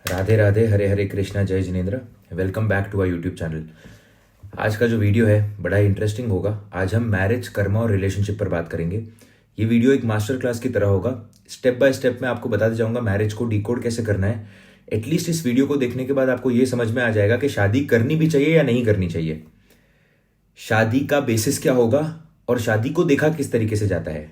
राधे राधे, हरे हरे कृष्णा, जय Jinendra. Welcome back to our YouTube channel. आज का जो वीडियो है बड़ा ही इंटरेस्टिंग होगा। आज हम मैरिज, कर्मा और रिलेशनशिप पर बात करेंगे। ये वीडियो एक मास्टर क्लास की तरह होगा। स्टेप बाय स्टेप मैं आपको बताते जाऊंगा मैरिज को डिकोड कैसे करना है। एटलीस्ट इस वीडियो को देखने के बाद आपको ये समझ में आ जाएगा कि शादी करनी भी चाहिए या नहीं करनी चाहिए, शादी का बेसिस क्या होगा और शादी को देखा किस तरीके से जाता है।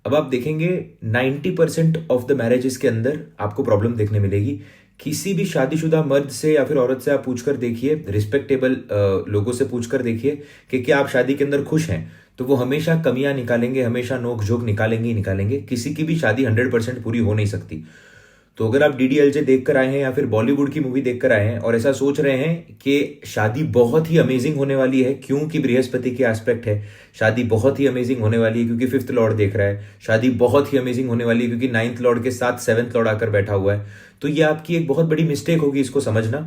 अब आप देखेंगे 90% ऑफ द मैरिजेस के अंदर आपको प्रॉब्लम देखने मिलेगी। किसी भी शादीशुदा मर्द से या फिर औरत से आप पूछकर देखिए, रिस्पेक्टेबल लोगों से पूछकर देखिए कि क्या आप शादी के अंदर खुश हैं, तो वो हमेशा कमियां निकालेंगे, हमेशा नोक झोंक निकालेंगे ही निकालेंगे। किसी की भी शादी 100% पूरी हो नहीं सकती। तो अगर आप डीडीएलजे देखकर आए हैं या फिर बॉलीवुड की मूवी देखकर आए हैं और ऐसा सोच रहे हैं कि शादी बहुत ही अमेजिंग होने वाली है क्योंकि बृहस्पति के एस्पेक्ट है, शादी बहुत ही अमेजिंग होने वाली है क्योंकि फिफ्थ लॉर्ड देख रहा है, शादी बहुत ही अमेजिंग होने वाली है क्योंकि नाइन्थ लॉर्ड के साथ सेवंथ लॉर्ड आकर बैठा हुआ है, तो ये आपकी एक बहुत बड़ी मिस्टेक होगी इसको समझना।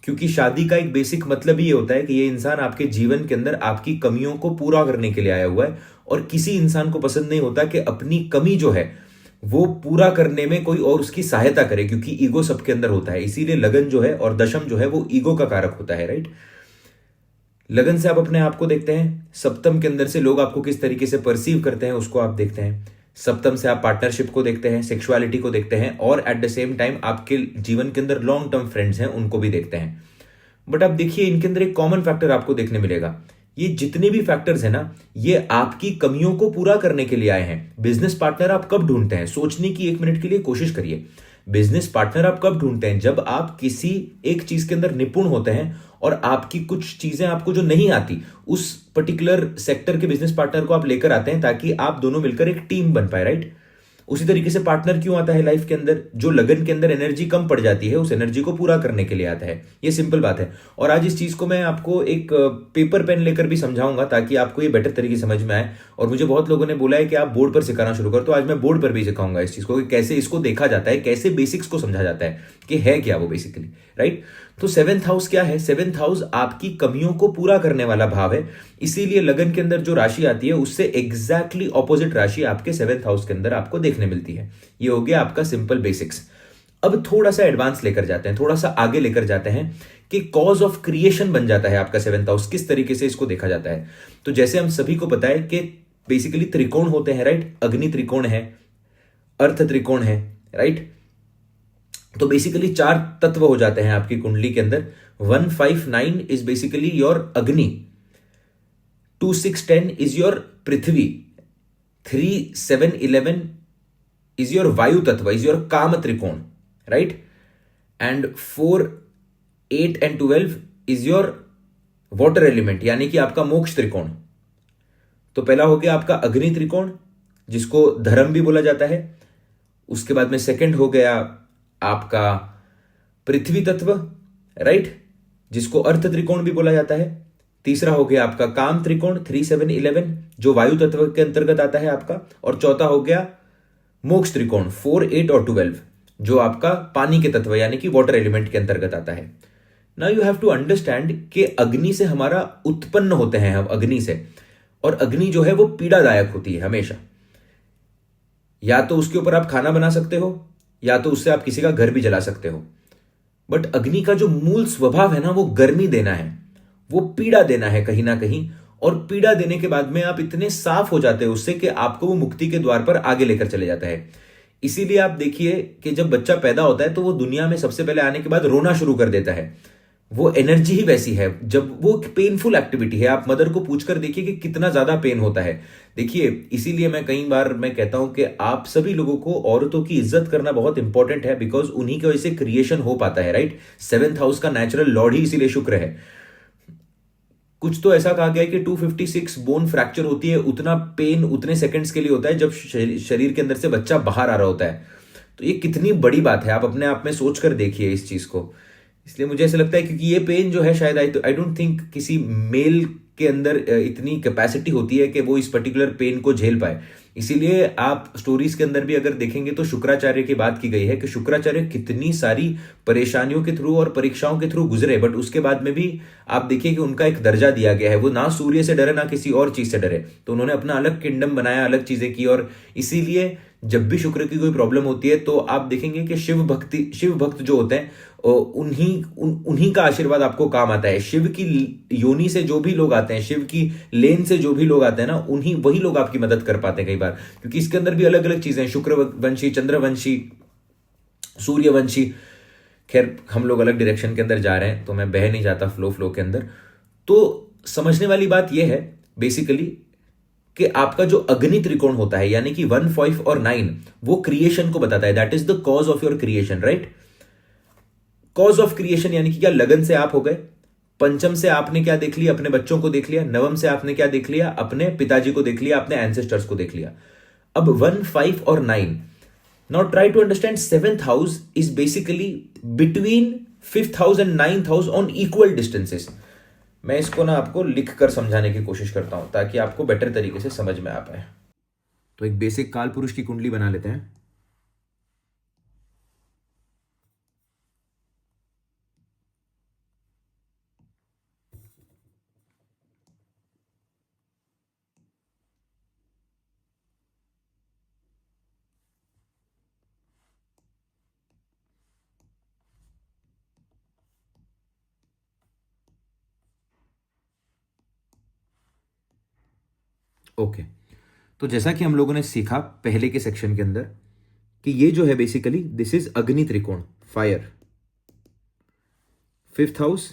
क्योंकि शादी का एक बेसिक मतलब ही होता है कि ये इंसान आपके जीवन के अंदर आपकी कमियों को पूरा करने के लिए आया हुआ है। और किसी इंसान को पसंद नहीं होता कि अपनी कमी जो है वो पूरा करने में कोई और उसकी सहायता करे, क्योंकि ईगो सबके अंदर होता है। इसीलिए लगन जो है और दशम जो है वो ईगो का कारक होता है, राइट। लगन से आप अपने आप को देखते हैं, सप्तम के अंदर से लोग आपको किस तरीके से परसीव करते हैं उसको आप देखते हैं, सप्तम से आप पार्टनरशिप को देखते हैं, सेक्सुअलिटी को देखते हैं, और एट द सेम टाइम आपके जीवन के अंदर लॉन्ग टर्म फ्रेंड्स हैं उनको भी देखते हैं। बट आप देखिए इनके अंदर एक कॉमन फैक्टर आपको देखने मिलेगा। ये जितने भी फैक्टर्स हैं ना, ये आपकी कमियों को पूरा करने के लिए आए हैं। बिजनेस पार्टनर आप कब ढूंढते हैं, सोचने की 1 मिनट के लिए कोशिश करिए। बिजनेस पार्टनर आप कब ढूंढते हैं, जब आप किसी एक चीज के अंदर निपुण होते हैं और आपकी कुछ चीजें आपको जो नहीं आती, उस पर्टिकुलर सेक्टर के बिजनेस पार्टनर को आप लेकर आते हैं ताकि आप दोनों मिलकर एक टीम बन पाए, राइट। उसी तरीके से पार्टनर क्यों आता है लाइफ के अंदर, जो लगन के अंदर एनर्जी कम पड़ जाती है उस एनर्जी को पूरा करने के लिए आता है। ये सिंपल बात है। और आज इस चीज को मैं आपको एक पेपर पेन लेकर भी समझाऊंगा ताकि आपको ये बेटर तरीके से समझ में आए। और मुझे बहुत लोगों ने बोला है कि आप बोर्ड पर सिखाना शुरू करो, तो आज मैं बोर्ड पर भी सिखाऊंगा इस चीज को कि कैसे इसको देखा जाता है, कैसे बेसिक्स को समझा जाता है कि है क्या वो बेसिकली, राइट। तो सेवेंथ हाउस क्या है, सेवेंथ हाउस आपकी कमियों को पूरा करने वाला भाव है। इसीलिए लगन के अंदर जो राशि आती है उससे एग्जैक्टली ऑपोजिट राशि आपके सेवेंथ हाउस के अंदर आपको देखने मिलती है। ये हो गया आपका सिंपल बेसिक्स। अब थोड़ा सा एडवांस लेकर जाते हैं, थोड़ा सा आगे लेकर जाते हैं कि कॉज ऑफ क्रिएशन बन जाता है आपका सेवेंथ हाउस, किस तरीके से इसको देखा जाता है। तो जैसे हम सभी को पता है कि बेसिकली त्रिकोण होते हैं, राइट। अग्नि त्रिकोण है, अर्थ त्रिकोण है, राइट। तो बेसिकली 4 तत्व हो जाते हैं आपकी कुंडली के अंदर। 159 इज बेसिकली योर अग्नि, 2610 is your Prithvi, 3711 is your वायु तत्व, इज योर काम त्रिकोण, right. And 4 8 and 12 is your water element, यानी कि आपका मोक्ष त्रिकोण। तो पहला हो गया आपका अग्नि त्रिकोण जिसको धर्म भी बोला जाता है। उसके बाद में सेकंड हो गया आपका पृथ्वी तत्व, राइट, जिसको अर्थ त्रिकोण भी बोला जाता है। तीसरा हो गया आपका काम त्रिकोण 3711 जो वायु तत्व के अंतर्गत आता है आपका। और चौथा हो गया मोक्ष त्रिकोण 4 8 और 12 जो आपका पानी के तत्व यानी कि वाटर एलिमेंट के अंतर्गत आता है। Now you have to understand कि अग्नि से हमारा उत्पन्न होते हैं हम अग्नि से, और अग्नि जो है वो पीड़ादायक होती है हमेशा। या तो उसके ऊपर आप खाना बना सकते हो या तो उससे आप किसी का घर भी जला सकते हो। बट अग्नि का जो मूल स्वभाव है ना, वो गर्मी देना है, वो पीड़ा देना है कहीं ना कहीं। और पीड़ा देने के बाद में आप इतने साफ हो जाते हो उससे कि आपको वो मुक्ति के द्वार पर आगे लेकर चले जाता है। इसीलिए आप देखिए कि जब बच्चा पैदा होता है तो वो दुनिया में सबसे पहले आने के बाद रोना शुरू कर देता है। वो एनर्जी ही वैसी है। जब वो पेनफुल एक्टिविटी है, आप मदर को पूछकर देखिए कि कितना ज्यादा पेन होता है। देखिए इसीलिए मैं कई बार मैं कहता हूं कि आप सभी लोगों को औरतों की इज्जत करना बहुत इंपॉर्टेंट है, बिकॉज उन्हीं की वजह से क्रिएशन हो पाता है, राइट। सेवेंथ हाउस का नेचुरल लॉर्ड ही इसीलिए शुक्र है। कुछ तो ऐसा कहा गया है कि 256 बोन फ्रैक्चर होती है, उतना पेन उतने सेकंड्स के लिए होता है जब शरीर के अंदर से बच्चा बाहर आ रहा होता है। तो ये कितनी बड़ी बात है, आप अपने आप में सोच कर देखिए इस चीज को। इसलिए मुझे ऐसा लगता है क्योंकि ये पेन जो है शायद आई डोंट थिंक किसी मेल के अंदर इतनी कैपेसिटी होती है कि वो इस पर्टिकुलर पेन को झेल पाए। इसीलिए आप स्टोरीज के अंदर भी अगर देखेंगे तो शुक्राचार्य की बात की गई है कि शुक्राचार्य कितनी सारी परेशानियों के थ्रू और परीक्षाओं के थ्रू गुजरे, बट उसके बाद में भी आप देखिए कि उनका एक दर्जा दिया गया है। वो ना सूर्य से डरे ना किसी और चीज से डरे, तो उन्होंने अपना अलग किंगडम बनाया, अलग चीजें की। और इसीलिए जब भी शुक्र की कोई प्रॉब्लम होती है तो आप देखेंगे कि शिव भक्त जो होते हैं उन्हीं का आशीर्वाद आपको काम आता है। शिव की योनि से जो भी लोग आते हैं, शिव की लेन से जो भी लोग आते हैं ना, वही लोग आपकी मदद कर पाते हैं कई बार, क्योंकि इसके अंदर भी अलग अलग चीजें हैं, शुक्रवंशी, चंद्रवंशी, सूर्यवंशी। खैर हम लोग अलग डायरेक्शन के अंदर जा रहे हैं तो मैं बह नहीं जाता फ्लो के अंदर। तो समझने वाली बात यह है बेसिकली कि आपका जो अग्नि त्रिकोण होता है, यानी कि 1, 5 और 9, वो क्रिएशन को बताता है। That is the cause of your creation, right. Cause of creation यानी कि क्या, लगन से आप हो गए, पंचम से आपने क्या देख लिया, अपने बच्चों को देख लिया, नवम से आपने क्या देख लिया, अपने पिताजी को देख लिया, अपने एंसेस्टर्स को देख लिया। अब 1, 5 और 9, now try to understand, 7th house is basically between 5th house and 9th house on equal distances। मैं इसको ना आपको लिख कर समझाने की कोशिश करता हूं ताकि आपको बेटर तरीके से समझ में आ पाए। तो एक बेसिक काल पुरुष की कुंडली बना लेते हैं। ओके, तो जैसा कि हम लोगों ने सीखा पहले के सेक्शन के अंदर कि ये जो है बेसिकली दिस इज अग्नि त्रिकोण, fire. 5th house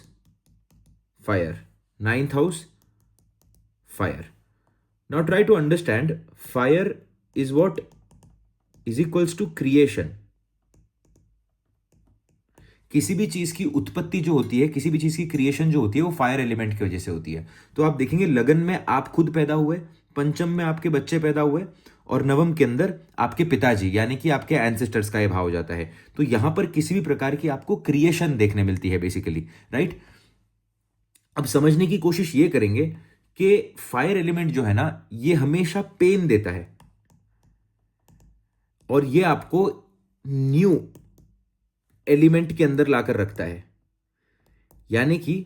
fire, 9th house fire. Now try to understand, fire is what is equals to creation. किसी भी चीज की उत्पत्ति जो होती है, किसी भी चीज की क्रिएशन जो होती है, वो फायर एलिमेंट की वजह से होती है। तो आप देखेंगे लगन में आप खुद पैदा हुए, पंचम में आपके बच्चे पैदा हुए, और नवम के अंदर आपके पिताजी यानी कि आपके एंसेस्टर्स का ये भाव हो जाता है। तो यहां पर किसी भी प्रकार की आपको क्रिएशन देखने मिलती है बेसिकली, राइट। अब समझने की कोशिश ये करेंगे कि फायर एलिमेंट जो है ना, ये हमेशा पेन देता है और ये आपको न्यू एलिमेंट के अंदर लाकर रखता है। यानी कि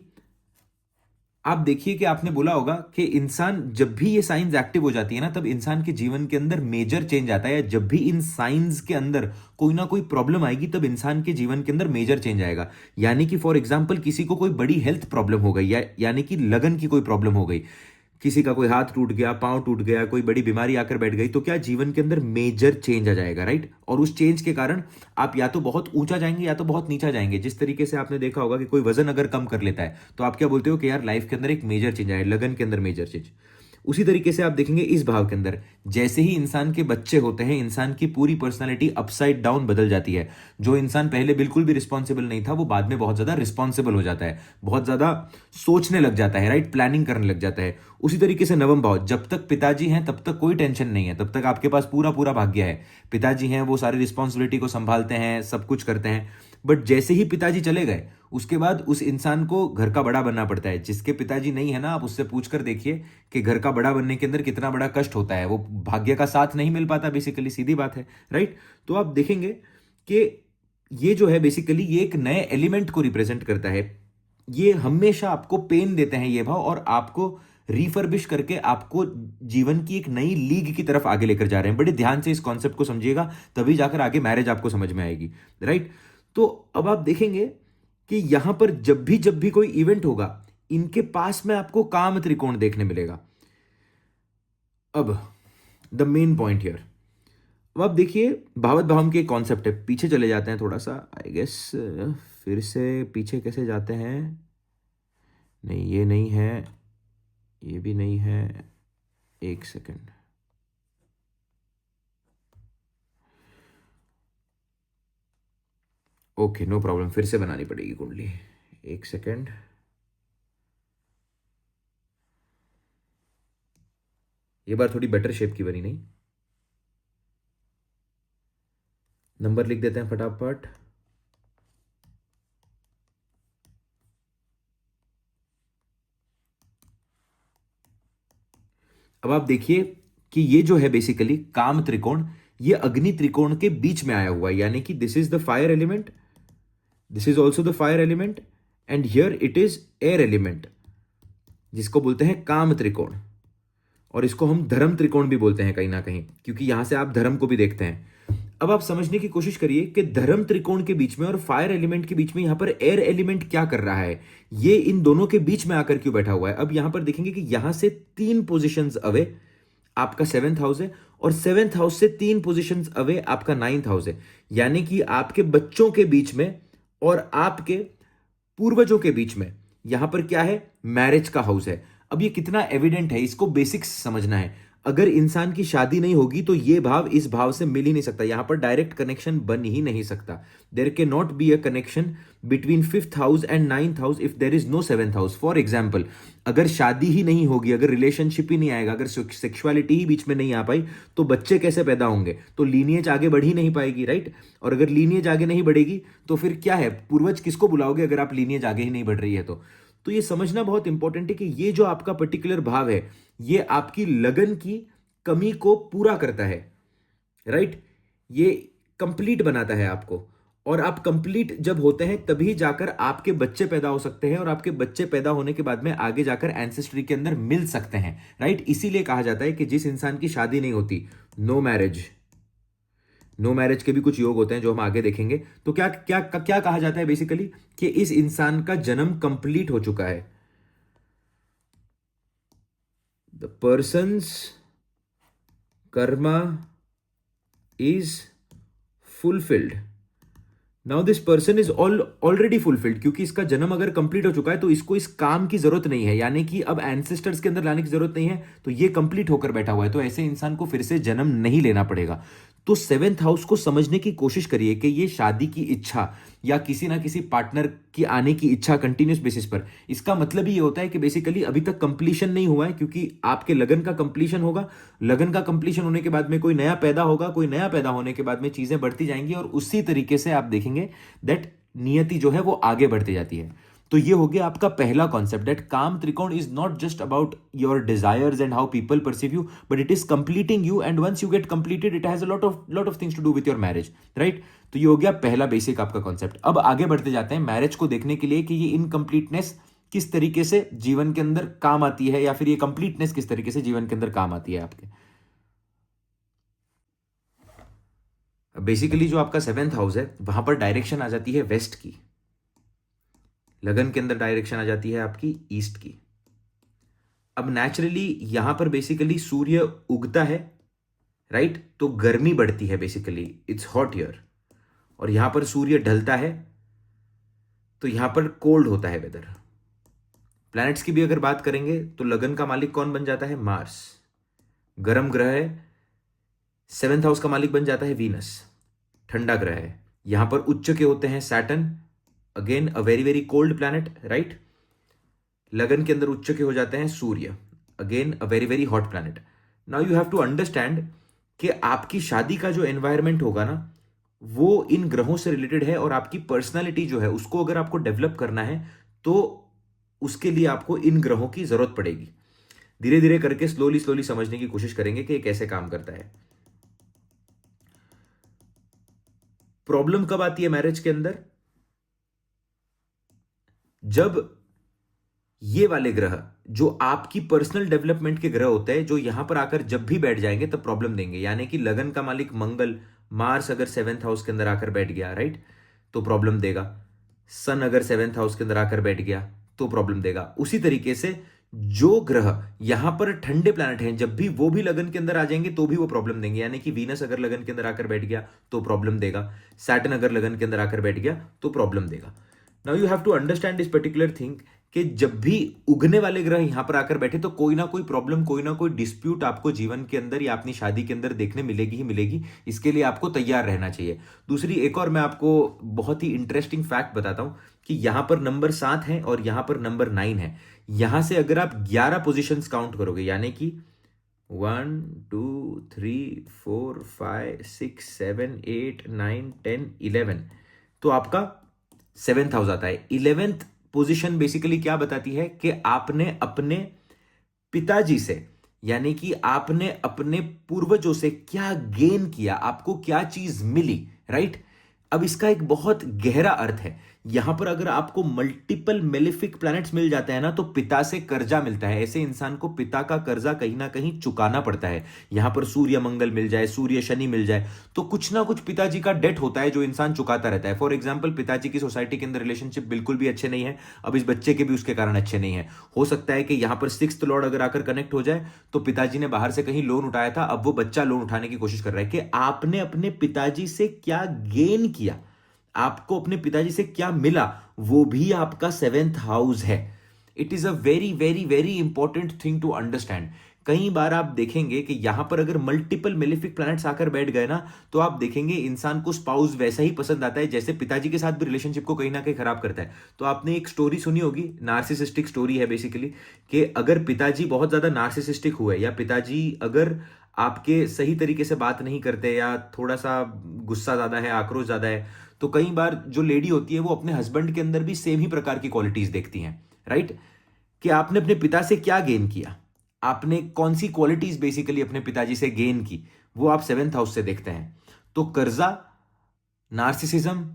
आप देखिए कि आपने बोला होगा कि इंसान जब भी ये साइंस एक्टिव हो जाती है ना, तब इंसान के जीवन के अंदर मेजर चेंज आता है। जब भी इन साइंस के अंदर कोई ना कोई प्रॉब्लम आएगी, तब इंसान के जीवन के अंदर मेजर चेंज आएगा। यानी कि फॉर एग्जांपल किसी को कोई बड़ी हेल्थ प्रॉब्लम हो गई, यानी कि लगन की कोई प्रॉब्लम हो गई, किसी का कोई हाथ टूट गया, पांव टूट गया, कोई बड़ी बीमारी आकर बैठ गई, तो क्या जीवन के अंदर मेजर चेंज आ जाएगा, राइट। और उस चेंज के कारण आप या तो बहुत ऊंचा जाएंगे या तो बहुत नीचा जाएंगे। जिस तरीके से आपने देखा होगा कि कोई वजन अगर कम कर लेता है तो आप क्या बोलते हो कि यार लाइफ के अंदर एक मेजर चेंज आया, लगन के अंदर मेजर चेंज। उसी तरीके से आप देखेंगे इस भाव के अंदर, जैसे ही इंसान के बच्चे होते हैं, इंसान की पूरी पर्सनालिटी अपसाइड डाउन बदल जाती है। जो इंसान पहले बिल्कुल भी रिस्पॉन्सिबल नहीं था, वो बाद में बहुत ज्यादा रिस्पॉन्सिबल हो जाता है, बहुत ज्यादा सोचने लग जाता है, राइट, प्लानिंग करने लग जाता है। उसी तरीके से नवम भाव, जब तक पिताजी हैं तब तक कोई टेंशन नहीं है, तब तक आपके पास पूरा पूरा भाग्य है। पिताजी हैं, वो सारी रिस्पॉन्सिबिलिटी को संभालते हैं, सब कुछ करते हैं। बट जैसे ही पिताजी चले गए, उसके बाद उस इंसान को घर का बड़ा बनना पड़ता है। जिसके पिताजी नहीं है ना, आप उससे पूछ कर देखिए कि घर का बड़ा बनने के अंदर कितना बड़ा कष्ट होता है। वो भाग्य का साथ नहीं मिल पाता, बेसिकली सीधी बात है, राइट। तो आप देखेंगे कि ये जो है बेसिकली ये एक नए एलिमेंट को रिप्रेजेंट करता है। ये हमेशा आपको पेन देते हैं ये भाव, और आपको रिफर्बिश करके आपको जीवन की एक नई लीग की तरफ आगे लेकर जा रहे हैं। बड़े ध्यान से इस कॉन्सेप्ट को समझिएगा, तभी जाकर आगे मैरिज आपको समझ में आएगी, राइट। तो अब आप देखेंगे कि यहां पर जब भी कोई इवेंट होगा, इनके पास में आपको काम त्रिकोण देखने मिलेगा। अब द मेन पॉइंट हियर, अब आप देखिए भावत भावम के कॉन्सेप्ट है। पीछे चले जाते हैं थोड़ा सा, आई गेस फिर से पीछे कैसे जाते हैं, नहीं ये नहीं है, ये भी नहीं है, एक सेकंड। ओके नो प्रॉब्लम, फिर से बनानी पड़ेगी कुंडली, एक सेकंड। ये बार थोड़ी बेटर शेप की बनी नहीं। नंबर लिख देते हैं फटाफट। अब आप देखिए कि ये जो है बेसिकली काम त्रिकोण, ये अग्नि त्रिकोण के बीच में आया हुआ है। यानी कि this is the fire element, this is also the fire element, and here it is air element, जिसको बोलते हैं काम त्रिकोण। और इसको हम धर्म त्रिकोण भी बोलते हैं कहीं ना कहीं, क्योंकि यहां से आप धर्म को भी देखते हैं। अब आप समझने की कोशिश करिए कि धर्म त्रिकोण के बीच में और फायर एलिमेंट के बीच में यहां पर एयर एलिमेंट क्या कर रहा है, ये इन दोनों के बीच में आकर क्यों बैठा हुआ है। अब यहां पर देखेंगे कि यहां से 3 पोजिशन अवे आपका 7th हाउस है, और 7th हाउस से 3 पोजिशन अवे आपका 9th हाउस है, यानी कि आपके बच्चों के बीच में और आपके पूर्वजों के बीच में यहां पर क्या है, मैरिज का हाउस है। अब ये कितना एविडेंट है, इसको बेसिक्स समझना है। अगर इंसान की शादी नहीं होगी तो ये भाव इस भाव से मिल ही नहीं सकता, यहां पर डायरेक्ट कनेक्शन बन ही नहीं सकता। There can not be a connection between 5th house and 9th house if there is no 7th house. For example, अगर शादी ही नहीं होगी, अगर रिलेशनशिप ही नहीं आएगा, अगर सेक्सुअलिटी ही बीच में नहीं आ पाई, तो बच्चे कैसे पैदा होंगे, तो लीनिएज आगे बढ़ ही नहीं पाएगी, राइट। और अगर लीनिएज आगे नहीं बढ़ेगी तो फिर क्या है, पूर्वज किसको बुलाओगे अगर आप लीनिएज आगे ही नहीं बढ़ रही है तो ये समझना बहुत इंपॉर्टेंट है कि ये जो आपका पर्टिकुलर भाव है, ये आपकी लगन की कमी को पूरा करता है, राइट। ये कंप्लीट बनाता है आपको, और आप कंप्लीट जब होते हैं तभी जाकर आपके बच्चे पैदा हो सकते हैं, और आपके बच्चे पैदा होने के बाद में आगे जाकर एंसेस्ट्री के अंदर मिल सकते हैं, राइट। इसीलिए कहा जाता है कि जिस इंसान की शादी नहीं होती, नो मैरिज। नो मैरिज के भी कुछ योग होते हैं जो हम आगे देखेंगे। तो क्या क्या क्या कहा जाता है बेसिकली, कि इस इंसान का जन्म कंप्लीट हो चुका है। The persons Karma is fulfilled. Now this person is already fulfilled, क्योंकि इसका जन्म अगर कंप्लीट हो चुका है तो इसको इस काम की जरूरत नहीं है, यानी कि अब एंसेस्टर्स के अंदर लाने की जरूरत नहीं है, तो ये कंप्लीट होकर बैठा हुआ है, तो ऐसे इंसान को फिर से जन्म नहीं लेना पड़ेगा। तो 7th हाउस को समझने की कोशिश करिए कि ये शादी की इच्छा या किसी ना किसी पार्टनर की आने की इच्छा कंटिन्यूस बेसिस पर, इसका मतलब ही ये होता है कि बेसिकली अभी तक कंप्लीशन नहीं हुआ है, क्योंकि आपके लगन का कंप्लीशन होगा, लगन का कंप्लीशन होने के बाद में कोई नया पैदा होगा, कोई नया पैदा होने के बाद में चीजें बढ़ती जाएंगी, और उसी तरीके से आप देखेंगे दैट नियति जो है वो आगे बढ़ती जाती है। तो ये हो गया आपका पहला कॉन्सेप्ट, दैट काम त्रिकोण is not just about your desires and how people perceive you, but it is completing you, and once you get completed it has a lot of things to do with your marriage, right. तो ये हो गया पहला basic आपका concept. अब आगे बढ़ते जाते हैं मैरिज को देखने के लिए कि ये इनकम्प्लीटनेस किस तरीके से जीवन के अंदर काम आती है, या फिर ये कंप्लीटनेस किस तरीके से जीवन के अंदर काम आती है आपके। बेसिकली जो आपका 7th हाउस है वहां पर डायरेक्शन आ जाती है वेस्ट की, लगन के अंदर डायरेक्शन आ जाती है आपकी ईस्ट की। अब नेचुरली यहां पर बेसिकली सूर्य उगता है, राइट, तो गर्मी बढ़ती है, बेसिकली इट्स हॉट ईयर। और यहां पर सूर्य ढलता है तो यहां पर कोल्ड होता है वेदर। प्लैनेट्स की भी अगर बात करेंगे तो लगन का मालिक कौन बन जाता है, मार्स, गर्म ग्रह है। 7th हाउस का मालिक बन जाता है वीनस, ठंडा ग्रह है। यहां पर उच्च के होते हैं Saturn, again a very very cold planet, right. लगन के अंदर उच्च के हो जाते हैं सूर्य, again a very very hot planet. Now you have to understand कि आपकी शादी का जो एनवायरमेंट होगा ना, वो इन ग्रहों से रिलेटेड है, और आपकी पर्सनालिटी जो है उसको अगर आपको डेवलप करना है तो उसके लिए आपको इन ग्रहों की जरूरत पड़ेगी। धीरे धीरे करके स्लोली स्लोली समझने की कोशिश करेंगे कि ये कैसे काम करता है। प्रॉब्लम कब आती है मैरिज के अंदर, जब ये वाले ग्रह जो आपकी पर्सनल डेवलपमेंट के ग्रह होते हैं, जो यहां पर आकर जब भी बैठ जाएंगे तब प्रॉब्लम देंगे। यानी कि लगन का मालिक मंगल, मार्स अगर 7th हाउस के अंदर आकर बैठ गया, राइट, तो प्रॉब्लम देगा। सन अगर 7th हाउस के अंदर आकर बैठ गया तो प्रॉब्लम देगा। उसी तरीके से जो ग्रह यहां पर ठंडे प्लैनेट हैं, जब भी वो भी लगन के अंदर आ जाएंगे तो भी वो प्रॉब्लम देंगे। यानी कि वीनस अगर लगन के अंदर आकर बैठ गया तो प्रॉब्लम देगा, सैटर्न अगर लगन के अंदर आकर बैठ गया तो प्रॉब्लम देगा। Now you have to understand this particular thing कि जब भी उगने वाले ग्रह यहां पर आकर बैठे तो कोई ना कोई प्रॉब्लम, कोई ना कोई डिस्प्यूट आपको जीवन के अंदर या अपनी शादी के अंदर देखने मिलेगी ही मिलेगी। इसके लिए आपको तैयार रहना चाहिए। दूसरी एक और मैं आपको बहुत ही इंटरेस्टिंग फैक्ट बताता हूं कि यहां पर नंबर 7 है और यहां पर नंबर 9 है। यहां से अगर आप 11 पोजिशंस काउंट करोगे, यानी कि 1 2 3 4 5 6 7 8 9 10 11, तो आपका 7th हाउस आता है। 11th पोजीशन बेसिकली क्या बताती है कि आपने अपने पिताजी से, यानी कि आपने अपने पूर्वजों से क्या गेन किया, आपको क्या चीज मिली, राइट। अब इसका एक बहुत गहरा अर्थ है। यहां पर अगर आपको मल्टीपल मेलिफिक प्लैनेट्स मिल जाते हैं ना, तो पिता से कर्जा मिलता है। ऐसे इंसान को पिता का कर्जा कहीं ना कहीं चुकाना पड़ता है। यहां पर सूर्य मंगल मिल जाए, सूर्य शनि मिल जाए, तो कुछ ना कुछ पिताजी का डेट होता है जो इंसान चुकाता रहता है। फॉर एग्जाम्पल, पिताजी की सोसाइटी के अंदर रिलेशनशिप बिल्कुल भी अच्छे नहीं है, अब इस बच्चे के भी उसके कारण अच्छे नहीं है। हो सकता है कि यहां पर सिक्स्थ लॉर्ड अगर आकर कनेक्ट हो जाए, तो पिताजी ने बाहर से कहीं लोन उठाया था, अब वो बच्चा लोन उठाने की कोशिश कर रहा है कि आपने अपने पिताजी से क्या गेन किया, आपको अपने पिताजी से क्या मिला, वो भी आपका सेवेंथ हाउस है। It is a very very very important thing to understand. कई बार आप देखेंगे कि यहां पर अगर मल्टीपल मेलिफिक प्लैनेट्स आकर बैठ गए ना, तो आप देखेंगे इंसान को स्पाउस वैसा ही पसंद आता है जैसे पिताजी के साथ भी रिलेशनशिप को कहीं ना कहीं खराब करता है। तो आपने एक स्टोरी सुनी होगी, नार्सिसिस्टिक स्टोरी है बेसिकली, कि अगर पिताजी बहुत ज्यादा नार्सिसिस्टिक हुए, या पिताजी अगर आपके सही तरीके से बात नहीं करते, या थोड़ा सा गुस्सा ज्यादा है, आक्रोश ज्यादा है, तो कई बार जो लेडी होती है वो अपने हस्बैंड के अंदर भी सेम ही प्रकार की क्वालिटीज देखती हैं, राइट? कि आपने अपने पिता से क्या गेन किया, आपने कौन सी क्वालिटीज बेसिकली अपने पिताजी से गेन की, वो आप सेवेंथ हाउस से देखते हैं। तो कर्जा, नार्सिसिज्म,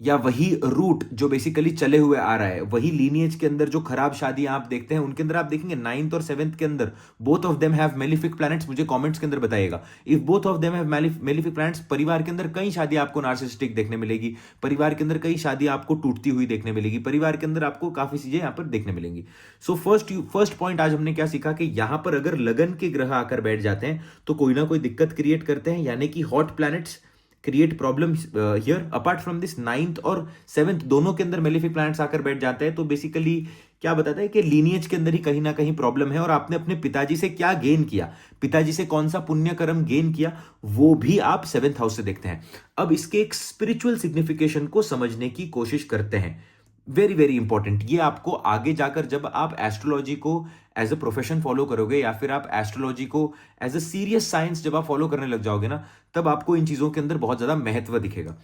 या वही रूट जो बेसिकली चले हुए आ रहा है, वही लीनिएज के अंदर जो खराब शादियां आप देखते हैं, उनके अंदर आप देखेंगे नाइन्थ और सेवेंथ के अंदर both of them have malefic planets. मुझे कमेंट्स के अंदर बताइएगा, if both of them have malefic planets, परिवार के अंदर कई शादियां आपको नार्सिसिस्टिक देखने मिलेगी, परिवार के अंदर कई शादियां आपको टूटती हुई देखने मिलेगी, परिवार के अंदर आपको काफी चीजें यहां पर देखने मिलेंगी। सो फर्स्ट पॉइंट आज हमने क्या सीखा कि यहां पर अगर लगन के ग्रह आकर बैठ जाते हैं तो कोई ना कोई दिक्कत क्रिएट करते हैं, यानी कि hot planets create problem here. Apart from this, ninth और सेवेंथ दोनों के अंदर मेलिफिक प्लैनेट्स आकर बैठ जाते हैं, तो बेसिकली क्या बताता है कि लीनिएज के अंदर ही कहीं ना कहीं प्रॉब्लम है, और आपने अपने पिताजी से क्या गेन किया, पिताजी से कौन सा पुण्य कर्म गेन किया, वो भी आप सेवेंथ हाउस से देखते हैं। अब इसके एक स्पिरिचुअल सिग्निफिकेशन को समझने की कोशिश करते हैं, वेरी वेरी इंपॉर्टेंट। ये आपको आगे जाकर जब आप एस्ट्रोलॉजी को एज अ प्रोफेशन फॉलो करोगे, या फिर आप एस्ट्रोलॉजी को एज अ सीरियस साइंस जब आप फॉलो करने लग जाओगे ना, तब आपको इन चीजों के अंदर बहुत ज्यादा महत्व दिखेगा।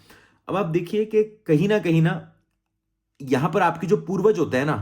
अब आप देखिए कि कहीं ना यहां पर आपके जो पूर्वज होते हैं ना,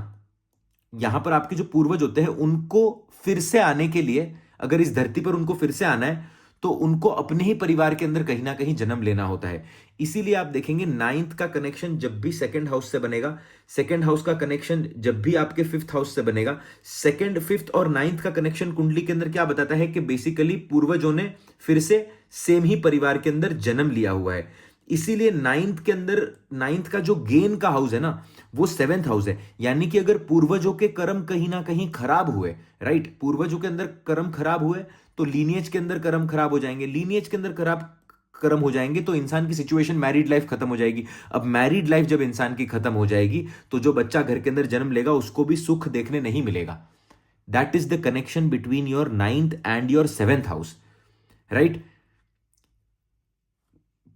यहां पर आपके जो पूर्वज होते हैं, उनको फिर से आने के लिए, अगर इस धरती पर उनको फिर से आना है, तो उनको अपने ही परिवार के अंदर कहीं ना कहीं जन्म लेना होता है। इसीलिए आप देखेंगे नाइन्थ का कनेक्शन जब भी सेकंड हाउस से बनेगा, सेकंड हाउस का कनेक्शन जब भी आपके फिफ्थ हाउस से बनेगा, सेकंड, फिफ्थ और नाइन्थ का कनेक्शन कुंडली के अंदर क्या बताता है कि बेसिकली पूर्वजों ने फिर से सेम ही परिवार के अंदर जन्म लिया हुआ है। इसीलिए नाइन्थ के अंदर, नाइन्थ का जो गेन का हाउस है ना, वो सेवेंथ हाउस है। यानी कि अगर पूर्वजों के कर्म कहीं ना कहीं खराब हुए, राइट, पूर्वजों के अंदर कर्म खराब हुए, तो लीनिएज के अंदर कर्म खराब हो जाएंगे, लीनिएज के अंदर खराब कर्म हो जाएंगे, तो इंसान की सिचुएशन, मैरिड लाइफ खत्म हो जाएगी। अब मैरिड लाइफ जब इंसान की खत्म हो जाएगी, तो जो बच्चा घर के अंदर जन्म लेगा उसको भी सुख देखने नहीं मिलेगा। That is the connection between your ninth and your seventh house, right?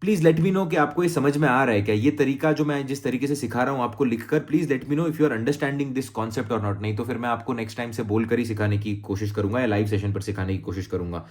Please let me no कि आपको ये समझ में आ रहा है क्या, ये तरीका जो मैं जिस तरीके से सिखा रहा हूं आपको लिखकर। Please let me know if you are understanding this concept और नॉट। नहीं तो फिर मैं आपको नेक्स्ट टाइम से बोलकर ही सिखाने की कोशिश करूंगा, या लाइव सेशन पर सिखाने की कोशिश करूंगा।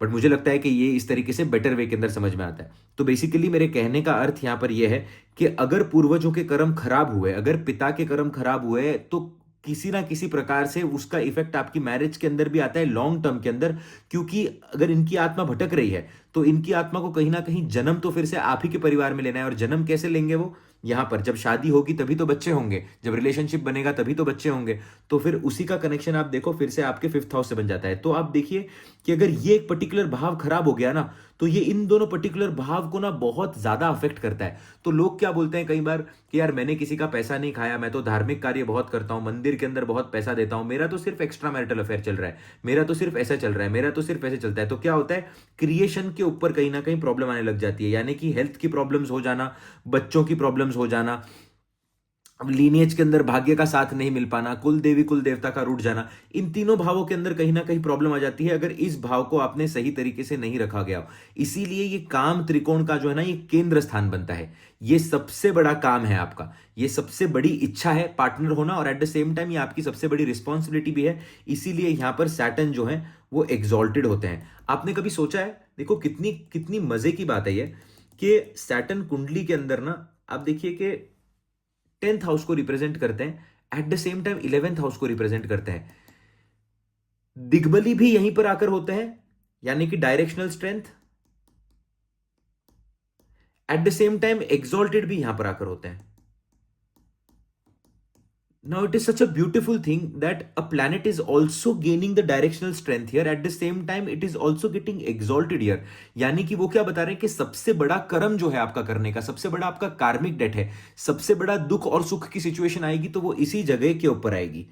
बट मुझे लगता है कि ये इस तरीके से बेटर वे के अंदर समझ में आता है। तो बेसिकली मेरे कहने का अर्थ यहां पर यह है कि अगर पूर्वजों के कर्म खराब हुए, अगर पिता के कर्म खराब हुए, तो किसी ना किसी प्रकार से उसका इफेक्ट आपकी मैरिज के अंदर भी आता है लॉन्ग टर्म के अंदर। क्योंकि अगर इनकी आत्मा भटक रही है, तो इनकी आत्मा को कहीं ना कहीं जन्म तो फिर से आप ही के परिवार में लेना है। और जन्म कैसे लेंगे वो? यहां पर जब शादी होगी तभी तो बच्चे होंगे, जब रिलेशनशिप बनेगा तभी तो बच्चे होंगे। तो फिर उसी का कनेक्शन आप देखो फिर से आपके फिफ्थ हाउस से बन जाता है। तो आप देखिए कि अगर ये एक पर्टिकुलर भाव खराब हो गया ना, तो ये इन दोनों पर्टिकुलर भाव को ना बहुत ज्यादा अफेक्ट करता है। तो लोग क्या बोलते हैं कई बार कि यार मैंने किसी का पैसा नहीं खाया, मैं तो धार्मिक कार्य बहुत करता हूं, मंदिर के अंदर बहुत पैसा देता हूं, मेरा तो सिर्फ एक्स्ट्रा मैरिटल अफेयर चल रहा है, मेरा तो सिर्फ ऐसा चल रहा है, मेरा तो सिर्फ ऐसे चलता है। तो क्या होता है, क्रिएशन के ऊपर कहीं ना कहीं प्रॉब्लम आने लग जाती है, यानी कि हेल्थ की प्रॉब्लम्स हो जाना, बच्चों की प्रॉब्लम्स हो जाना, अब लीनिएज के अंदर भाग्य का साथ नहीं मिल पाना, कुल देवी कुल देवता का रूठ जाना, इन तीनों भावों के अंदर कहीं ना कहीं प्रॉब्लम आ जाती है अगर इस भाव को आपने सही तरीके से नहीं रखा गया हो। इसीलिए ये काम त्रिकोण का जो है ना, ये केंद्र स्थान बनता है। ये सबसे बड़ा काम है आपका, ये सबसे बड़ी इच्छा है पार्टनर होना, और एट द सेम टाइम ये आपकी सबसे बड़ी रिस्पॉन्सिबिलिटी भी है। इसीलिए यहां पर सैटर्न जो है वो एग्जॉल्टेड होते हैं। आपने कभी सोचा है, देखो कितनी कितनी मजे की बात है ये, कि सैटर्न कुंडली के अंदर ना, आप देखिए कि 10th हाउस को रिप्रेजेंट करते हैं, at the same time 11th house को रिप्रेजेंट करते हैं। दिग्बली भी यहीं पर आकर होते हैं, यानी कि directional strength, at the same time exalted भी यहां पर आकर होते हैं. Now it is such a beautiful thing that a planet is also gaining the directional strength here. At the same time it is also getting exalted here. यानी कि वो क्या बता रहे हैं कि सबसे बड़ा कर्म जो है आपका करने का, सबसे बड़ा आपका कार्मिक डेट है, सबसे बड़ा दुख और सुख की सिचुएशन आएगी तो वो इसी जगह के ऊपर आएगी.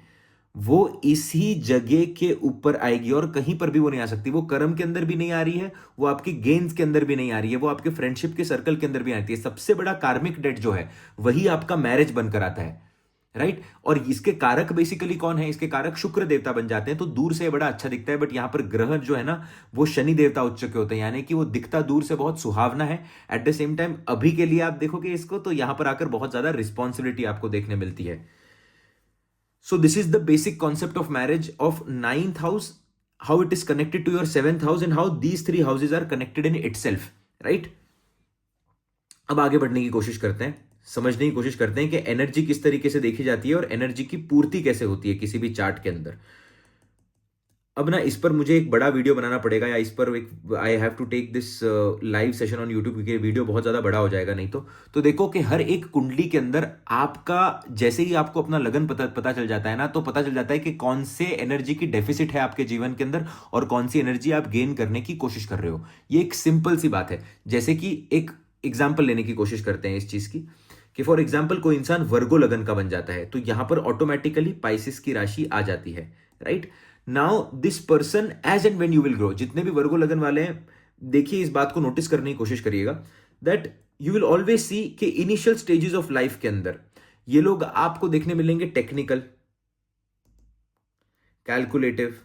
वो इसी जगह के ऊपर आएगी और कहीं पर भी वो नहीं आ सकती. वो कर्म के अंदर भी नहीं आ रही है, वो आपके गेन्स के अंदर भी नहीं आ रही है, वो आपके फ्रेंडशिप के सर्कल के अंदर भी आती है. सबसे बड़ा कार्मिक डेट जो है वही आपका मैरिज बनकर आता है. राइट. और इसके कारक बेसिकली कौन है? इसके कारक शुक्र देवता बन जाते हैं. तो दूर से बड़ा अच्छा दिखता है, बट यहां पर ग्रह जो है ना वो शनि देवता उच्च के होते हैं, यानी कि वो दिखता दूर से बहुत सुहावना है. एट द सेम टाइम अभी के लिए आप देखोगे इसको तो यहां पर आकर बहुत ज्यादा रिस्पॉन्सिबिलिटी आपको देखने मिलती है. So this is the basic concept of marriage of ninth house, how it is connected to your seventh house and how these three houses are connected in itself. Right. अब आगे बढ़ने की कोशिश करते हैं, समझने की कोशिश करते हैं कि एनर्जी किस तरीके से देखी जाती है और एनर्जी की पूर्ति कैसे होती है किसी भी चार्ट के अंदर. अब ना इस पर मुझे एक बड़ा वीडियो बनाना पड़ेगा, या इस पर एक I have to take this live session on YouTube, क्योंकि वीडियो बहुत ज्यादा बड़ा हो जाएगा नहीं तो देखो कि हर एक कुंडली के अंदर आपका जैसे ही आपको अपना लगन पता चल जाता है ना, तो पता चल जाता है कि कौन से एनर्जी की डेफिसिट है आपके जीवन के अंदर और कौन सी एनर्जी आप गेन करने की कोशिश कर रहे हो. ये एक सिंपल सी बात है. जैसे कि एक एग्जाम्पल लेने की कोशिश करते हैं इस चीज की, कि फॉर एग्जाम्पल कोई इंसान वर्गो लगन का बन जाता है तो यहां पर ऑटोमेटिकली पाइसिस की राशि आ जाती है. Right. Now this person as and when you will grow, जितने भी वर्गो लगन वाले हैं देखिए इस बात को नोटिस करने की कोशिश करिएगा that you will always see कि इनिशियल स्टेजेस ऑफ लाइफ के अंदर ये लोग आपको देखने मिलेंगे technical, calculative,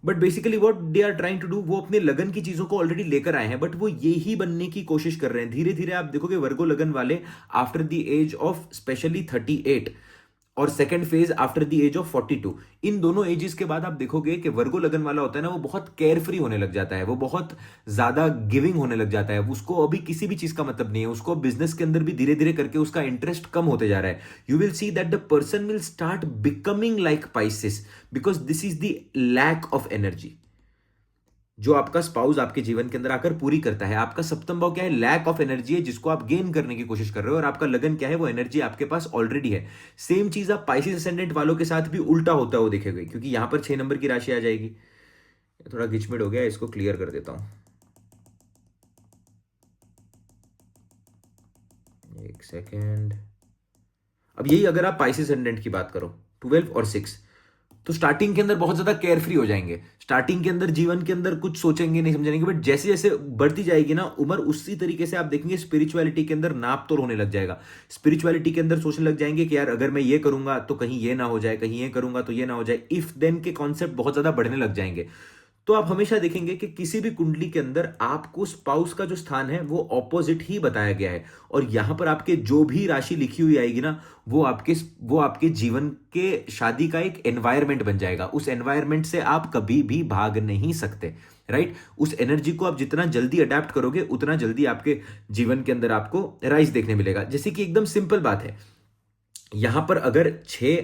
but basically what they are trying to do, वो अपने लगन की चीजों को ऑलरेडी लेकर आए हैं, बट वो ये ही बनने की कोशिश कर रहे हैं. धीरे धीरे आप देखोगे वर्गो लगन वाले after the age of specially 38 और second phase after the age of 42, इन दोनों एजेस के बाद आप देखोगे कि वर्गो लगन वाला होता है ना वो बहुत केयर फ्री होने लग जाता है, वो बहुत ज्यादा गिविंग होने लग जाता है. उसको अभी किसी भी चीज का मतलब नहीं है, उसको बिजनेस के अंदर भी धीरे धीरे करके उसका इंटरेस्ट कम होते जा रहा है. You will see that the person will start becoming like Pisces because this is the lack of energy जो आपका स्पाउस आपके जीवन के अंदर आकर पूरी करता है. आपका सप्तम भाव क्या है? लैक ऑफ एनर्जी है, जिसको आप गेन करने की कोशिश कर रहे हो, और आपका लगन क्या है? वो एनर्जी आपके पास ऑलरेडी है. सेम चीज आप पाइसिस असेंडेंट वालों के साथ भी उल्टा होता हुआ दिखेगा, क्योंकि यहां पर 6 नंबर की राशि आ जाएगी. थोड़ा गिचमिट हो गया, इसको क्लियर कर देता हूं. एक सेकेंड. अब यही अगर आप पाइसिस असेंडेंट की बात करो 12 और 6, तो स्टार्टिंग के अंदर बहुत ज्यादा केयर फ्री हो जाएंगे. स्टार्टिंग के अंदर जीवन के अंदर कुछ सोचेंगे नहीं, समझेंगे, बट जैसे जैसे बढ़ती जाएगी ना उम्र, उसी तरीके से आप देखेंगे स्पिरिचुअलिटी के अंदर नाप तोड़ होने लग जाएगा. स्पिरिचुअलिटी के अंदर सोचने लग जाएंगे कि यार अगर मैं ये करूंगा तो कहीं ये ना हो जाए, कहीं ये करूंगा तो ये ना हो जाए. इफ देन के कॉन्सेप्ट बहुत ज्यादा बढ़ने लग जाएंगे. तो आप हमेशा देखेंगे कि किसी भी कुंडली के अंदर आपको स्पाउस का जो स्थान है वो ऑपोजिट ही बताया गया है, और यहां पर आपके जो भी राशि लिखी हुई आएगी ना वो आपके जीवन के शादी का एक एनवायरमेंट बन जाएगा. उस एनवायरमेंट से आप कभी भी भाग नहीं सकते. राइट. उस एनर्जी को आप जितना जल्दी अडेप्ट करोगे उतना जल्दी आपके जीवन के अंदर आपको राइज देखने मिलेगा. जैसे कि एकदम सिंपल बात है, यहां पर अगर 6,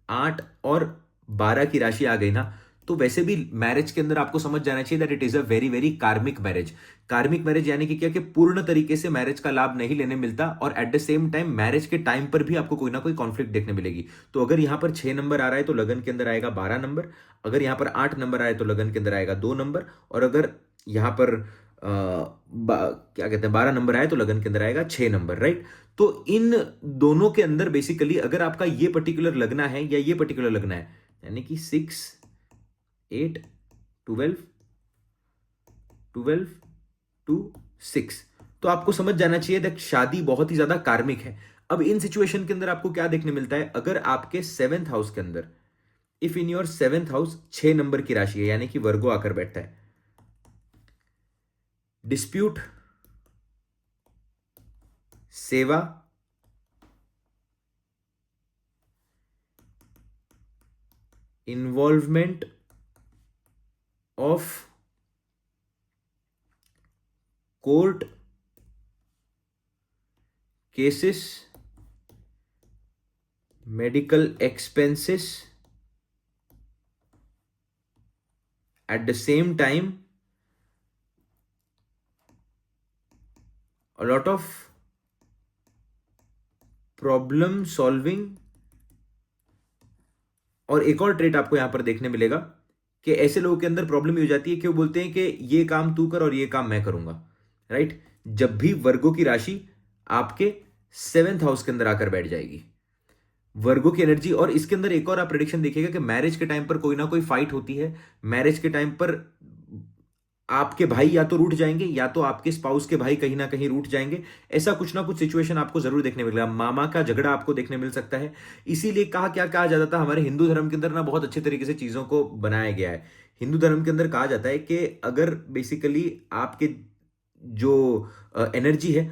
8 और 12 की राशि आ गई ना, तो वैसे भी मैरिज के अंदर आपको समझ जाना चाहिए that it is a very very कार्मिक मैरिज. कार्मिक मैरिज यानी कि क्या, कि पूर्ण तरीके से मैरिज का लाभ नहीं लेने मिलता, और at the same time marriage के टाइम पर भी आपको कोई ना कोई कॉन्फ्लिक्ट देखने मिलेगी. तो अगर यहां पर 6 नंबर आ रहा है तो लगन के अंदर आएगा 12 नंबर, अगर यहां पर 8 नंबर आए तो लगन के अंदर आएगा 2 नंबर, और अगर यहां पर क्या कहते हैं 12 नंबर आए तो लगन के अंदर आएगा 6 नंबर. राइट. तो इन दोनों के अंदर बेसिकली अगर आपका ये पर्टिकुलर लगना है या ये पर्टिकुलर लगना है, यानी कि 6, 8, 12, 12 to 6, तो आपको समझ जाना चाहिए दैट शादी बहुत ही ज्यादा कार्मिक है. अब इन सिचुएशन के अंदर आपको क्या देखने मिलता है? अगर आपके 7th हाउस के अंदर, if in your 7th house 6 number की राशि है, यानी कि वर्गो आकर बैठता है, डिस्प्यूट, सेवा, involvement of court cases, medical expenses, at the same time a lot of problem solving. और एक और ट्रेट आपको यहां पर देखने मिलेगा कि ऐसे लोगों के अंदर प्रॉब्लम ये हो जाती है कि वो बोलते हैं कि ये काम तू कर और ये काम मैं करूंगा, राइट। जब भी वर्गों की राशि आपके 7th हाउस के अंदर आकर बैठ जाएगी, वर्गों की एनर्जी, और इसके अंदर एक और आप प्रेडिक्शन देखिएगा कि मैरिज के टाइम पर कोई ना कोई फाइट होती है। मैरिज के टाइम पर आपके भाई या तो रूठ जाएंगे या तो आपके स्पाउस के भाई कहीं ना कहीं रूठ जाएंगे। ऐसा कुछ ना कुछ सिचुएशन आपको जरूर देखने मिलेगा। मामा का झगड़ा आपको देखने मिल सकता है। इसीलिए क्या कहा जाता था हमारे हिंदू धर्म के अंदर ना, बहुत अच्छे तरीके से चीजों को बनाया गया है। हिंदू धर्म के अंदर कहा जाता है कि अगर बेसिकली आपके जो एनर्जी है